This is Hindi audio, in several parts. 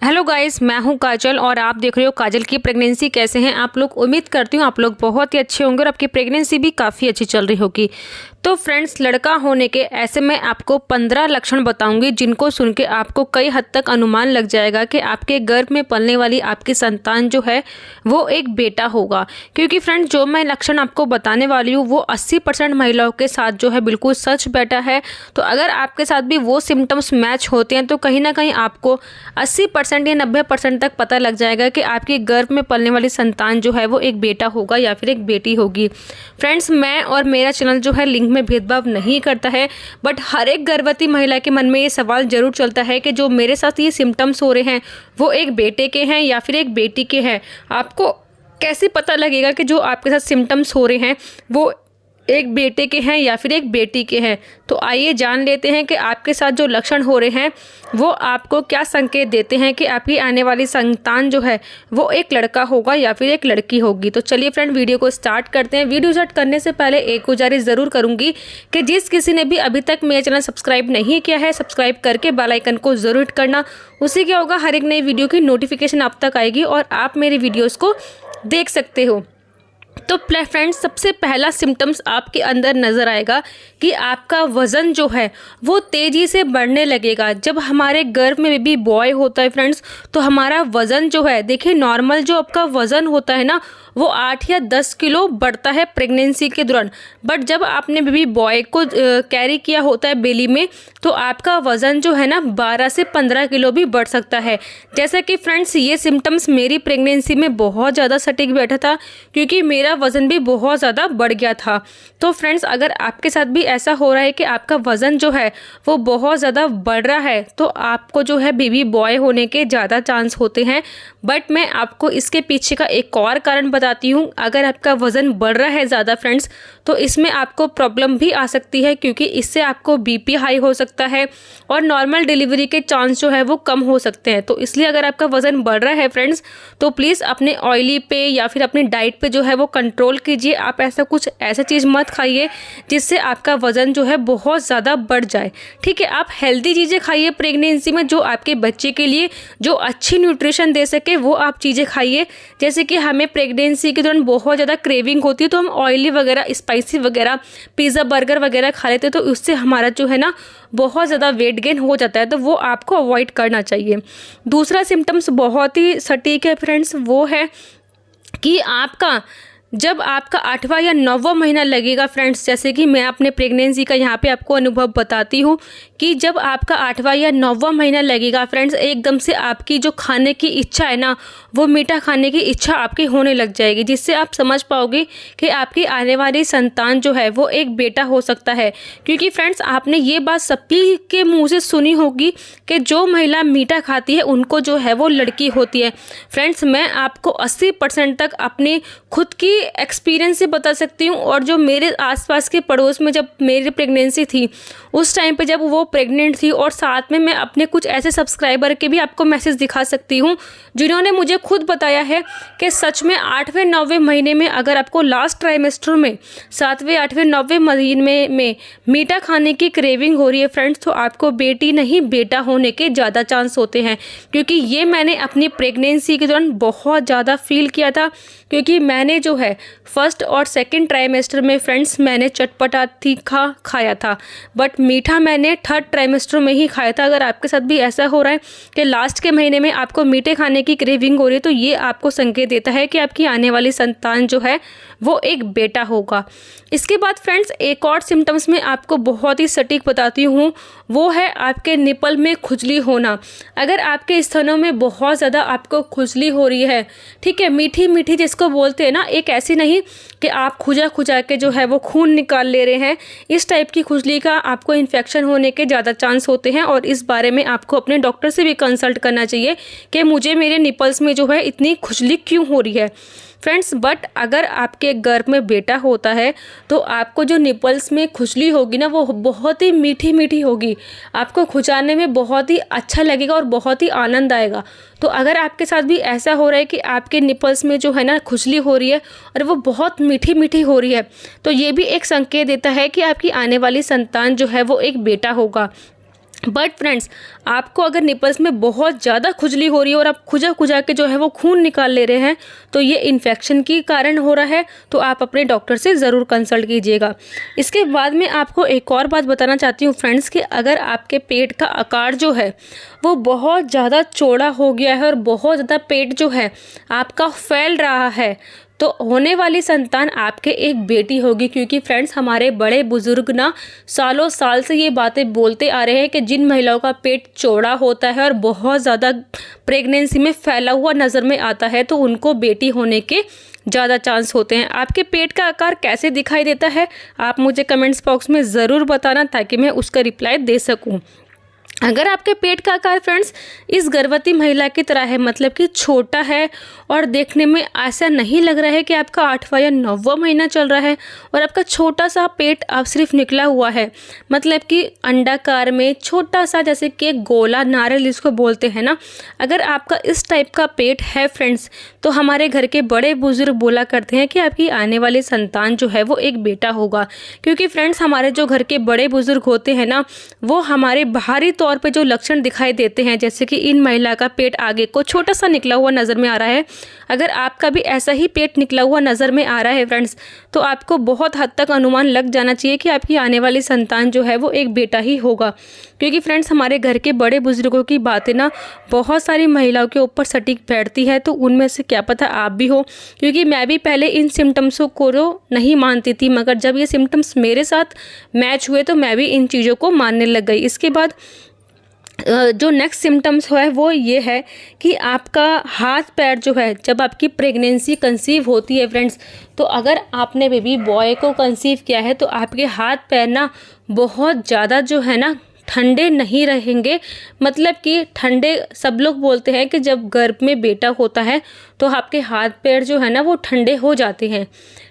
हेलो गाइस, मैं हूं काजल और आप देख रहे हो काजल की प्रेगनेंसी कैसे हैं आप लोग। उम्मीद करती हूं आप लोग बहुत ही अच्छे होंगे और आपकी प्रेगनेंसी भी काफ़ी अच्छी चल रही होगी। तो फ्रेंड्स, लड़का होने के ऐसे मैं आपको 15 लक्षण बताऊंगी जिनको सुन के आपको कई हद तक अनुमान लग जाएगा कि आपके गर्भ में पलने वाली आपकी संतान जो है वो एक बेटा होगा। क्योंकि फ्रेंड्स, जो मैं लक्षण आपको बताने वाली हूँ वो 80% महिलाओं के साथ जो है बिल्कुल सच बैठा है। तो अगर आपके साथ भी वो सिम्टम्स मैच होते हैं तो कहीं ना कहीं आपको 80% या 90% तक पता लग जाएगा कि आपके गर्भ में पलने वाली संतान जो है वो एक बेटा होगा या फिर एक बेटी होगी। फ्रेंड्स, मैं और मेरा चैनल जो है लिंग में भेदभाव नहीं करता है, बट हर एक गर्भवती महिला के मन में ये सवाल जरूर चलता है कि जो मेरे साथ ये सिम्टम्स हो रहे हैं वो एक बेटे के हैं या फिर एक बेटी के हैं। आपको कैसे पता लगेगा कि जो आपके साथ सिम्टम्स हो रहे हैं वो एक बेटे के हैं या फिर एक बेटी के हैं? तो आइए जान लेते हैं कि आपके साथ जो लक्षण हो रहे हैं वो आपको क्या संकेत देते हैं कि आपकी आने वाली संतान जो है वो एक लड़का होगा या फिर एक लड़की होगी। तो चलिए फ्रेंड, वीडियो को स्टार्ट करते हैं। वीडियो स्टार्ट करने से पहले एक गुजारिश ज़रूर करूंगी कि जिस किसी ने भी अभी तक मेरा चैनल सब्सक्राइब नहीं किया है, सब्सक्राइब करके बेल आइकन को ज़रूर हिट करना। उससे क्या होगा, हर एक नई वीडियो की नोटिफिकेशन आप तक आएगी और आप मेरी वीडियोज़ को देख सकते हो। तो फ्रेंड्स, सबसे पहला सिम्टम्स आपके अंदर नज़र आएगा कि आपका वज़न जो है वो तेज़ी से बढ़ने लगेगा। जब हमारे गर्भ में बेबी बॉय होता है फ्रेंड्स, तो हमारा वज़न जो है, देखिए नॉर्मल जो आपका वज़न होता है ना वो 8 या 10 किलो बढ़ता है प्रेगनेंसी के दौरान। बट जब आपने बेबी बॉय को कैरी किया होता है बेली में तो आपका वज़न जो है ना 12 से 15 किलो भी बढ़ सकता है। जैसा कि फ्रेंड्स, ये सिम्टम्स मेरी प्रेगनेंसी में बहुत ज़्यादा सटीक बैठा था क्योंकि मेरा वज़न भी बहुत ज़्यादा बढ़ गया था। तो फ्रेंड्स, अगर आपके साथ भी ऐसा हो रहा है कि आपका वज़न जो है वो बहुत ज़्यादा बढ़ रहा है तो आपको जो है बेबी बॉय होने के ज़्यादा चांस होते हैं। बट मैं आपको इसके पीछे का एक और कारण बताती हूँ। अगर आपका वज़न बढ़ रहा है ज़्यादा फ्रेंड्स, तो इसमें आपको प्रॉब्लम भी आ सकती है क्योंकि इससे आपको बीपी हाई हो सकता है और नॉर्मल डिलीवरी के चांस जो है वो कम हो सकते हैं। तो इसलिए अगर आपका वज़न बढ़ रहा है फ्रेंड्स, तो प्लीज़ अपने ऑयली पे या फिर अपनी डाइट पे जो है वो कंट्रोल कीजिए। आप ऐसा चीज़ मत खाइए जिससे आपका वज़न जो है बहुत ज़्यादा बढ़ जाए। ठीक है, आप हेल्दी चीज़ें खाइए प्रेगनेंसी में, जो आपके बच्चे के लिए जो अच्छी न्यूट्रिशन दे सके वो आप चीज़ें खाइए। जैसे कि हमें प्रेगनेंसी के दौरान बहुत ज़्यादा क्रेविंग होती है तो हम ऑयली वगैरह, स्पाइसी वगैरह, पिज़्ज़ा बर्गर वगैरह खा लेते हैं, तो उससे हमारा जो है ना बहुत ज़्यादा वेट गेन हो जाता है। तो वो आपको अवॉइड करना चाहिए। दूसरा सिम्टम्स बहुत ही सटीक है फ्रेंड्स, वो है कि जब आपका 8वां या 9वां महीना लगेगा फ्रेंड्स, जैसे कि मैं अपने प्रेगनेंसी का यहाँ पे आपको अनुभव बताती हूँ कि जब आपका 8वां या 9वां महीना लगेगा फ्रेंड्स, एकदम से आपकी जो खाने की इच्छा है ना वो मीठा खाने की इच्छा आपकी होने लग जाएगी, जिससे आप समझ पाओगे कि आपकी आने वाली संतान जो है वो एक बेटा हो सकता है। क्योंकि फ्रेंड्स, आपने ये बात सभी के मुँह से सुनी होगी कि जो महिला मीठा खाती है उनको जो है वो लड़की होती है। फ्रेंड्स, मैं आपको 80% तक अपनी खुद की एक्सपीरियंस से बता सकती हूँ और जो मेरे आसपास के पड़ोस में जब मेरी प्रेगनेंसी थी उस टाइम पे जब वो प्रेग्नेंट थी, और साथ में मैं अपने कुछ ऐसे सब्सक्राइबर के भी आपको मैसेज दिखा सकती हूँ जिन्होंने मुझे खुद बताया है कि सच में 8वें 9वें महीने में अगर आपको लास्ट ट्राइमेस्टर में 7वें 8वें 9वें महीने में मीठा खाने की क्रेविंग हो रही है फ्रेंड्स, तो आपको बेटी नहीं बेटा होने के ज़्यादा चांस होते हैं। क्योंकि ये मैंने अपनी प्रेगनेंसी के दौरान बहुत ज़्यादा फील किया था, क्योंकि मैंने जो है फर्स्ट और सेकंड ट्राइमेस्टर में फ्रेंड्स मैंने चटपटा तीखा खाया था, बट मीठा मैंने थर्ड ट्राइमेस्टर में ही खाया था। अगर आपके साथ भी ऐसा हो रहा है कि लास्ट के महीने में आपको मीठे खाने की क्रेविंग हो रही है तो ये आपको संकेत देता है कि आपकी आने वाली संतान जो है वो एक बेटा होगा। इसके बाद फ्रेंड्स, एक और सिम्टम्स में आपको बहुत ही सटीक बताती हूँ, वो है आपके निपल में खुजली होना। अगर आपके स्तनों में बहुत ज़्यादा आपको खुजली हो रही है, ठीक है, मीठी मीठी जिसको बोलते हैं ना, एक ऐसी नहीं कि आप खुजा खुजा के जो है वो खून निकाल ले रहे हैं, इस टाइप की खुजली का आपको इन्फेक्शन होने के ज़्यादा चांस होते हैं। और इस बारे में आपको अपने डॉक्टर से भी कंसल्ट करना चाहिए कि मुझे मेरे निपल्स में जो है इतनी खुजली क्यों हो रही है फ्रेंड्स। बट अगर आपके गर्भ में बेटा होता है तो आपको जो निपल्स में खुजली होगी ना वो बहुत ही मीठी मीठी होगी, आपको खुजाने में बहुत ही अच्छा लगेगा और बहुत ही आनंद आएगा। तो अगर आपके साथ भी ऐसा हो रहा है कि आपके निपल्स में जो है ना खुजली हो रही है और वो बहुत मीठी मीठी हो रही है, तो ये भी एक संकेत देता है कि आपकी आने वाली संतान जो है वो एक बेटा होगा। बट फ्रेंड्स, आपको अगर निपल्स में बहुत ज़्यादा खुजली हो रही है और आप खुजा खुजा के जो है वो खून निकाल ले रहे हैं, तो ये इन्फेक्शन के कारण हो रहा है। तो आप अपने डॉक्टर से ज़रूर कंसल्ट कीजिएगा। इसके बाद में आपको एक और बात बताना चाहती हूँ फ्रेंड्स, कि अगर आपके पेट का आकार जो है वो बहुत ज़्यादा चौड़ा हो गया है और बहुत ज़्यादा पेट जो है आपका फैल रहा है, तो होने वाली संतान आपके एक बेटी होगी। क्योंकि फ्रेंड्स, हमारे बड़े बुजुर्ग ना सालों साल से ये बातें बोलते आ रहे हैं कि जिन महिलाओं का पेट चौड़ा होता है और बहुत ज़्यादा प्रेगनेंसी में फैला हुआ नज़र में आता है, तो उनको बेटी होने के ज़्यादा चांस होते हैं। आपके पेट का आकार कैसे दिखाई देता है, आप मुझे कमेंट्स बॉक्स में ज़रूर बताना, ताकि मैं उसका रिप्लाई दे सकूँ। अगर आपके पेट का आकार फ्रेंड्स इस गर्भवती महिला की तरह है, मतलब कि छोटा है और देखने में ऐसा नहीं लग रहा है कि आपका 8वां या 9वां महीना चल रहा है और आपका छोटा सा पेट अब सिर्फ निकला हुआ है, मतलब कि अंडाकार में छोटा सा, जैसे कि गोला नारियल जिसको बोलते हैं ना, अगर आपका इस टाइप का पेट है फ्रेंड्स, तो हमारे घर के बड़े बुजुर्ग बोला करते हैं कि आपकी आने वाली संतान जो है वो एक बेटा होगा। क्योंकि फ्रेंड्स, हमारे जो घर के बड़े बुजुर्ग होते हैं ना, वो हमारे बाहरी तौर पे जो लक्षण दिखाई देते हैं, जैसे कि इन महिला का पेट आगे को छोटा सा निकला हुआ नज़र में आ रहा है, अगर आपका भी ऐसा ही पेट निकला हुआ नज़र में आ रहा है फ्रेंड्स, तो आपको बहुत हद तक अनुमान लग जाना चाहिए कि आपकी आने वाली संतान जो है वो एक बेटा ही होगा। क्योंकि फ्रेंड्स, हमारे घर के बड़े बुजुर्गों की बातें ना बहुत सारी महिलाओं के ऊपर सटीक बैठती है, तो उनमें से क्या पता आप भी हो। क्योंकि मैं भी पहले इन सिम्टम्सों को नहीं मानती थी, मगर जब ये सिम्टम्स मेरे साथ मैच हुए तो मैं भी इन चीज़ों को मानने लग गई। इसके बाद जो नेक्स्ट सिम्टम्स है वो ये है कि आपका हाथ पैर जो है, जब आपकी प्रेगनेंसी कंसीव होती है फ्रेंड्स, तो अगर आपने बेबी बॉय को कंसीव किया है, तो आपके हाथ पैर ना बहुत ज़्यादा जो है ना ठंडे नहीं रहेंगे। मतलब कि ठंडे, सब लोग बोलते हैं कि जब गर्भ में बेटा होता है तो आपके हाथ पैर जो है ना वो ठंडे हो जाते हैं।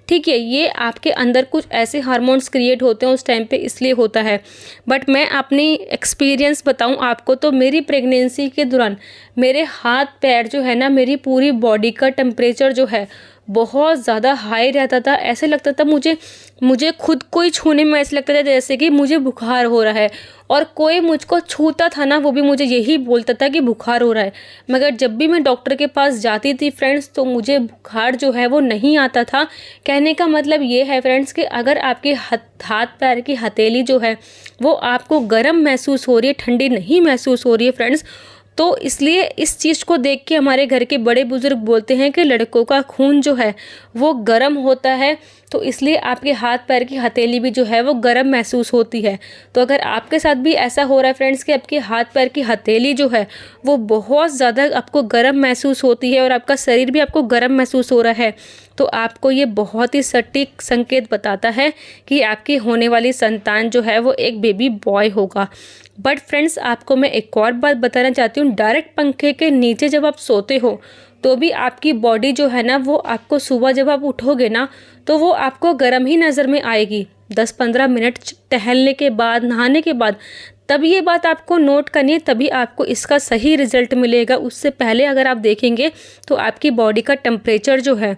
ठीक है, ये आपके अंदर कुछ ऐसे हार्मोन्स क्रिएट होते हैं उस टाइम पे, इसलिए होता है। बट मैं अपनी एक्सपीरियंस बताऊं आपको, तो मेरी प्रेगनेंसी के दौरान मेरे हाथ पैर जो है ना, मेरी पूरी बॉडी का टेम्परेचर जो है बहुत ज़्यादा हाई रहता था। ऐसे लगता था मुझे खुद को ही छूने में ऐसे लगता था जैसे कि मुझे बुखार हो रहा है, और कोई मुझको छूता था ना, वो भी मुझे यही बोलता था कि बुखार हो रहा है। मगर जब भी मैं डॉक्टर के पास जाती थी फ्रेंड्स, तो मुझे बुखार जो है वो नहीं आता था। कहने का मतलब ये है फ्रेंड्स कि अगर आपके हाथ पैर की हथेली जो है वो आपको गर्म महसूस हो रही है, ठंडी नहीं महसूस हो रही है फ्रेंड्स, तो इसलिए इस चीज़ को देख के हमारे घर के बड़े बुजुर्ग बोलते हैं कि लड़कों का खून जो है वो गर्म होता है, तो इसलिए आपके हाथ पैर की हथेली भी जो है वो गर्म महसूस होती है। तो अगर आपके साथ भी ऐसा हो रहा है फ्रेंड्स कि आपके हाथ पैर की हथेली जो है वो बहुत ज़्यादा आपको गर्म महसूस होती है और आपका शरीर भी आपको गर्म महसूस हो रहा है, तो आपको ये बहुत ही सटीक संकेत बताता है कि आपकी होने वाली संतान जो है वो एक बेबी बॉय होगा। बट फ्रेंड्स, आपको मैं एक और बात बताना चाहती हूँ, डायरेक्ट पंखे के नीचे जब आप सोते हो तो भी आपकी बॉडी जो है ना वो आपको सुबह जब आप उठोगे ना तो वो आपको गर्म ही नज़र में आएगी। 10-15 मिनट टहलने के बाद, नहाने के बाद, तब ये बात आपको नोट करनी है, तभी आपको इसका सही रिजल्ट मिलेगा। उससे पहले अगर आप देखेंगे तो आपकी बॉडी का टेम्परेचर जो है,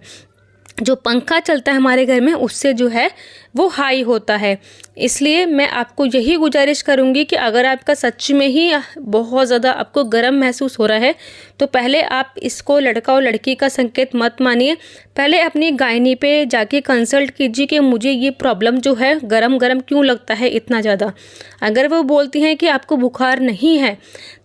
जो पंखा चलता है हमारे घर में, उससे जो है वो हाई होता है। इसलिए मैं आपको यही गुजारिश करूंगी कि अगर आपका सच में ही बहुत ज़्यादा आपको गर्म महसूस हो रहा है, तो पहले आप इसको लड़का और लड़की का संकेत मत मानिए। पहले अपनी गायनी पे जाके कंसल्ट कीजिए कि मुझे ये प्रॉब्लम जो है गरम गरम क्यों लगता है इतना ज़्यादा। अगर वो बोलती हैं कि आपको बुखार नहीं है,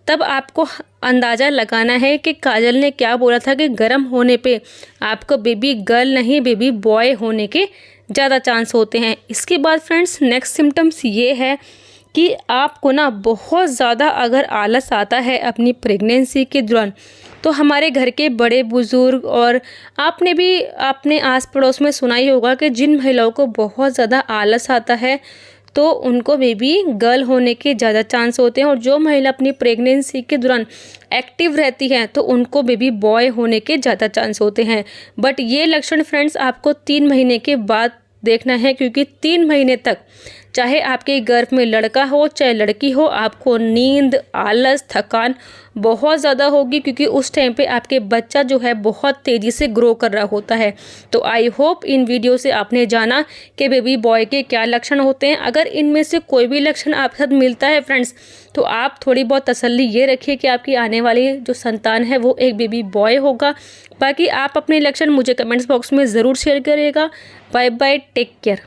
तब आपको अंदाज़ा लगाना है कि काजल ने क्या बोला था कि गर्म होने पे आपको बेबी गर्ल नहीं बेबी बॉय होने के ज़्यादा चांस होते हैं। इसके बाद फ्रेंड्स, नेक्स्ट सिम्टम्स ये है कि आपको ना बहुत ज़्यादा अगर आलस आता है अपनी प्रेगनेंसी के दौरान, तो हमारे घर के बड़े बुज़ुर्ग और आपने भी अपने आस पड़ोस में सुना ही होगा कि जिन महिलाओं को बहुत ज़्यादा आलस आता है तो उनको बेबी गर्ल होने के ज़्यादा चांस होते हैं, और जो महिला अपनी प्रेगनेंसी के दौरान एक्टिव रहती है तो उनको बेबी बॉय होने के ज़्यादा चांस होते हैं। बट ये लक्षण फ्रेंड्स आपको 3 महीने के बाद देखना है, क्योंकि 3 महीने तक चाहे आपके गर्भ में लड़का हो चाहे लड़की हो, आपको नींद, आलस, थकान बहुत ज़्यादा होगी, क्योंकि उस टाइम पे आपके बच्चा जो है बहुत तेज़ी से ग्रो कर रहा होता है। तो आई होप इन वीडियो से आपने जाना कि बेबी बॉय के क्या लक्षण होते हैं। अगर इनमें से कोई भी लक्षण आपके साथ मिलता है फ्रेंड्स, तो आप थोड़ी बहुत तसल्ली ये रखिए कि आपकी आने वाली जो संतान है वो एक बेबी बॉय होगा। बाकी आप अपने लक्षण मुझे कमेंट्स बॉक्स में ज़रूर शेयर करिएगा। Bye bye, take care.